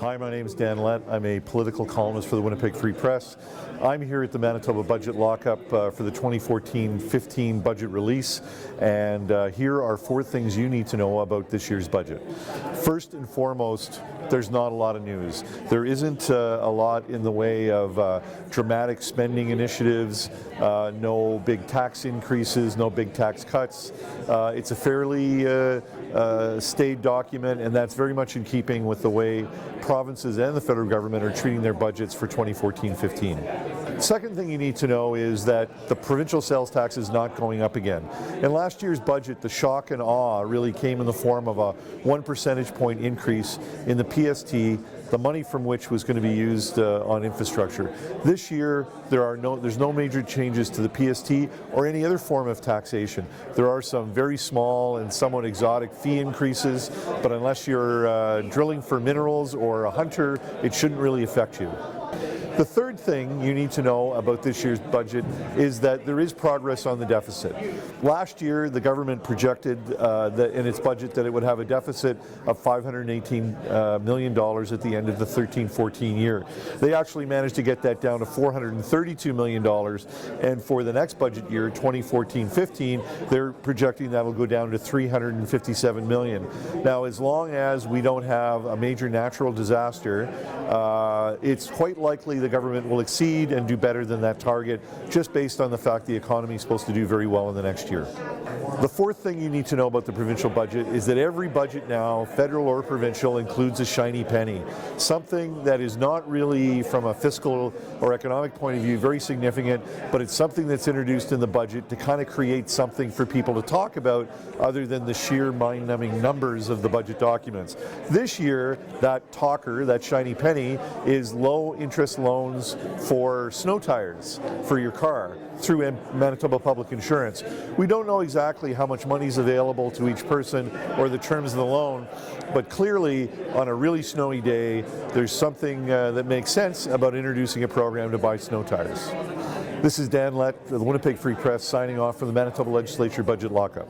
Hi, my name is Dan Lett. I'm a political columnist for the Winnipeg Free Press. I'm here at the Manitoba Budget Lockup for the 2014-15 budget release, and here are 4 things you need to know about this year's budget. First and foremost, there's not a lot of news. There isn't a lot in the way of dramatic spending initiatives, no big tax increases, no big tax cuts. It's a fairly staid document, and that's very much in keeping with the way provinces and the federal government are treating their budgets for 2014-15. Second thing you need to know is that the provincial sales tax is not going up again. In last year's budget, the shock and awe really came in the form of a 1 percentage point increase in the PST, the money from which was going to be used on infrastructure. This year, there's no major changes to the PST or any other form of taxation. There are some very small and somewhat exotic fee increases, but unless you're drilling for minerals or a hunter, it shouldn't really affect you. The third thing you need to know about this year's budget is that there is progress on the deficit. Last year, the government projected in its budget that it would have a deficit of $518 million at the end of the 13-14 year. They actually managed to get that down to $432 million, and for the next budget year, 2014-15, they're projecting that will go down to $357 million. Now, as long as we don't have a major natural disaster, it's quite likely the government will exceed and do better than that target, just based on the fact the economy is supposed to do very well in the next year. The fourth thing you need to know about the provincial budget is that every budget now, federal or provincial, includes a shiny penny, something that is not really, from a fiscal or economic point of view, very significant, but it's something that's introduced in the budget to kind of create something for people to talk about other than the sheer mind-numbing numbers of the budget documents. This year, that talker, that shiny penny, is low-interest loans for snow tires for your car through Manitoba Public Insurance. We don't know exactly how much money is available to each person or the terms of the loan, but clearly on a really snowy day, there's something that makes sense about introducing a program to buy snow tires. This is Dan Lett of the Winnipeg Free Press signing off from the Manitoba Legislature Budget Lockup.